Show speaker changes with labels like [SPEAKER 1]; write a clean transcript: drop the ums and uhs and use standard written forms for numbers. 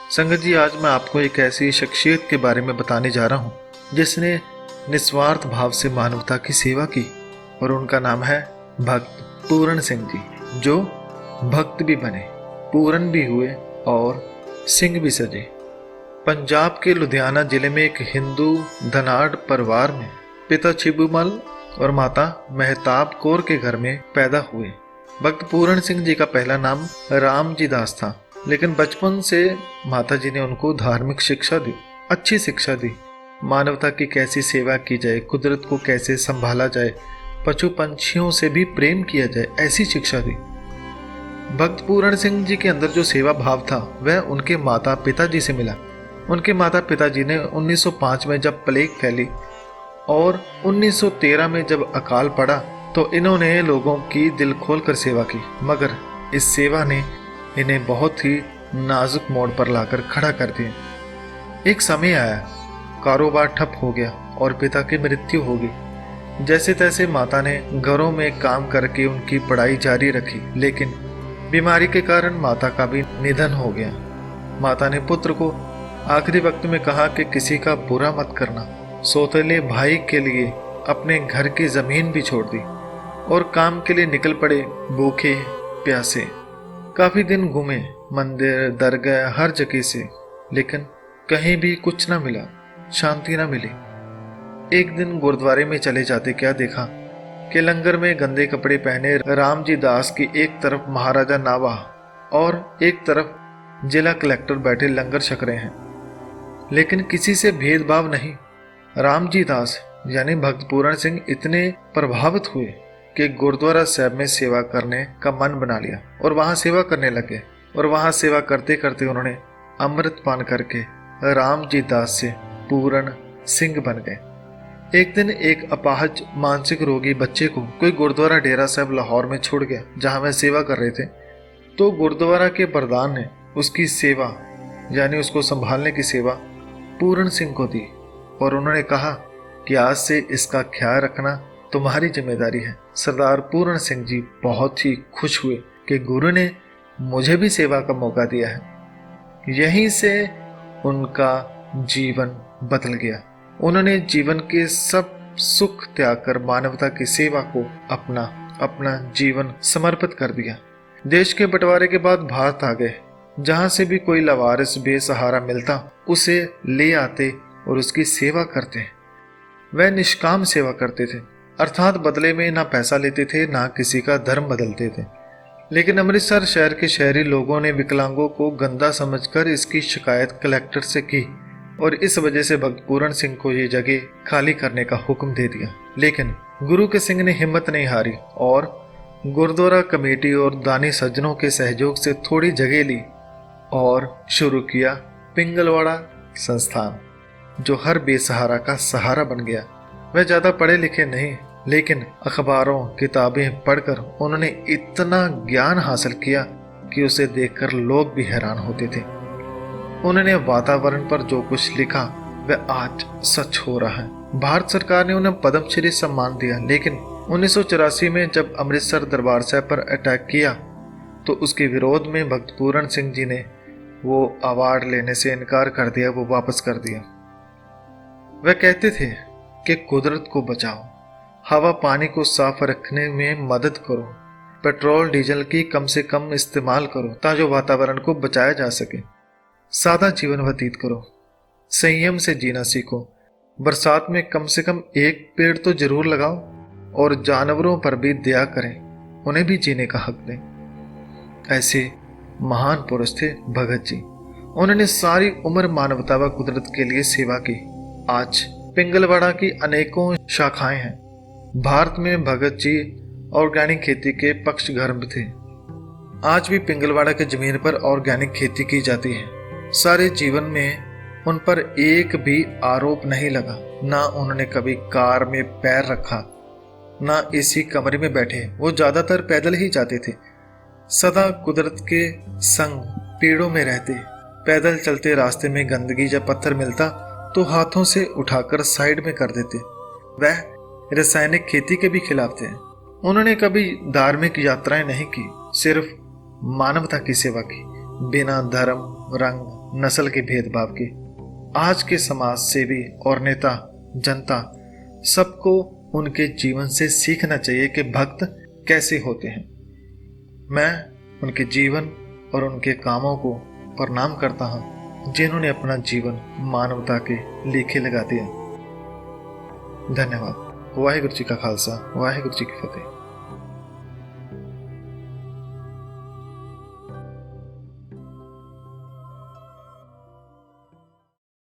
[SPEAKER 1] संगत जी, आज मैं आपको एक ऐसी शख्सियत के बारे में बताने जा रहा हूँ जिसने निस्वार्थ भाव से मानवता की सेवा की, और उनका नाम है भक्त पूरण सिंह जी, जो भक्त भी बने, पूरन भी हुए और सिंह भी सजे। पंजाब के लुधियाना जिले में एक हिंदू धनाढ़ परिवार में पिता छिबूमल और माता मेहताब कौर के घर में पैदा हुए। भक्त पूरण सिंह जी का पहला नाम राम जी दास था, लेकिन बचपन से माता जी ने उनको धार्मिक शिक्षा दी, अच्छी शिक्षा दी। मानवता की कैसी सेवा की जाए, कुदरत को कैसे संभाला जाए, पशु पंछियों से भी प्रेम किया जाए, ऐसी शिक्षा दी। भक्त पूरण सिंह जी के अंदर जो सेवा भाव था वह उनके माता पिताजी से मिला। उनके माता पिताजी ने 1905 में जब प्लेग फैली और 1913 में जब अकाल पड़ा तो इन्होंने लोगों की दिल खोलकर सेवा की, मगर इस सेवा ने इन्हें बहुत ही नाजुक मोड़ पर लाकर खड़ा कर दिया। एक समय आया, कारोबार ठप हो गया और पिता की मृत्यु हो गई। जैसे तैसे माता ने घरों में काम करके उनकी पढ़ाई जारी रखी, लेकिन बीमारी के कारण माता का भी निधन हो गया। माता ने पुत्र को आखिरी वक्त में कहा कि किसी का बुरा मत करना। सौतेले भाई के लिए अपने घर की जमीन भी छोड़ दी और काम के लिए निकल पड़े, भूखे प्यासे। काफी दिन घूमे, मंदिर दरगाह हर जगह से, लेकिन कहीं भी कुछ ना मिला, शांति ना मिली। एक दिन गुरुद्वारे में चले जाते क्या देखा कि लंगर में गंदे कपड़े पहने राम जी दास की एक तरफ महाराजा नावाह और एक तरफ जिला कलेक्टर बैठे लंगर छक रहे हैं, लेकिन किसी से भेदभाव नहीं। राम जी दास यानी भक्त पूरण सिंह इतने प्रभावित हुए कि गुरुद्वारा साहब में सेवा करने का मन बना लिया और वहां सेवा करने लगे। और वहां सेवा करते करते उन्होंने अमृत पान करके राम जी दास से पूरण सिंह बन गए। एक दिन एक अपाहज मानसिक रोगी बच्चे को कोई गुरुद्वारा डेरा साहब लाहौर में छोड़ गया, जहां वह सेवा कर रहे थे। तो गुरुद्वारा के प्रधान ने उसकी सेवा यानी उसको संभालने की सेवा पूरण सिंह को दी और उन्होंने कहा कि आज से इसका ख्याल रखना तुम्हारी जिम्मेदारी है। सरदार पूरण सिंह जी बहुत ही खुश हुए कि गुरु ने मुझे भी सेवा का मौका दिया है। यहीं से उनका जीवन बदल गया। उन्होंने जीवन के सब सुख त्याग कर मानवता की सेवा को अपना जीवन समर्पित कर दिया। देश के बंटवारे के बाद भारत आ गए। जहां से भी कोई लवारिस बेसहारा मिलता उसे ले आते और उसकी सेवा करते। वह निष्काम सेवा करते थे, अर्थात बदले में ना पैसा लेते थे, ना किसी का धर्म बदलते थे। लेकिन अमृतसर शहर के शहरी लोगों ने विकलांगों को गंदा समझकर इसकी शिकायत कलेक्टर से की और इस वजह से भक्त पूरण सिंह को ये जगह खाली करने का हुक्म दे दिया। लेकिन गुरु के सिंह ने हिम्मत नहीं हारी और गुरुद्वारा कमेटी और दानी सज्जनों के सहयोग से थोड़ी जगह ली और शुरू किया पिंगलवाड़ा संस्थान, जो हर बेसहारा का सहारा बन गया। वह ज्यादा पढ़े लिखे नहीं, लेकिन अखबारों किताबें पढ़कर उन्होंने इतना ज्ञान हासिल किया कि उसे देखकर लोग भी हैरान होते थे। उन्होंने वातावरण पर जो कुछ लिखा वह आज सच हो रहा है। भारत सरकार ने उन्हें पद्मश्री सम्मान दिया, लेकिन 1984 में जब अमृतसर दरबार साहब पर अटैक किया तो उसके विरोध में भक्त पूरण सिंह जी ने वो अवार्ड लेने से इनकार कर दिया, वो वापस कर दिया। वह कहते थे कि कुदरत को बचाओ, हवा पानी को साफ रखने में मदद करो, पेट्रोल डीजल की कम से कम इस्तेमाल करो ताकि वातावरण को बचाया जा सके, सादा जीवन व्यतीत करो, संयम से जीना सीखो, बरसात में कम से कम एक पेड़ तो जरूर लगाओ और जानवरों पर भी दया करें, उन्हें भी जीने का हक दें। ऐसे महान पुरुष थे भगत जी। उन्होंने सारी उम्र मानवता व कुदरत के लिए सेवा की। आज पिंगलवाड़ा की अनेकों शाखाएं हैं। भारत में भगत जी ऑर्गेनिक खेती के पक्षधर थे। आज भी पिंगलवाड़ा के जमीन पर ऑर्गेनिक खेती की जाती है। सारे जीवन में उन पर एक भी आरोप नहीं लगा, ना उन्होंने कभी कार में पैर रखा, ना एसी कमरे में बैठे। वो ज्यादातर पैदल ही जाते थे, सदा कुदरत के संग पेड़ों में रहते। पैदल चलते रास्ते में गंदगी या पत्थर मिलता तो हाथों से उठाकर साइड में कर देते। वह रासायनिक खेती के भी खिलाफ थे। उन्होंने कभी धार्मिक यात्राएं नहीं की, सिर्फ मानवता की सेवा की। बिना धर्म, रंग, नस्ल के भेदभाव के। आज के समाज सेवी और नेता, जनता सबको उनके जीवन से सीखना चाहिए कि भक्त कैसे होते हैं। मैं उनके जीवन और उनके कामों को प्रणाम करता हूं जिन्होंने अपना जीवन मानवता के लेखे लगा दिया। धन्यवाद। वाहिगुरु जी का खालसा, वाहिगुरु जी की फतेह।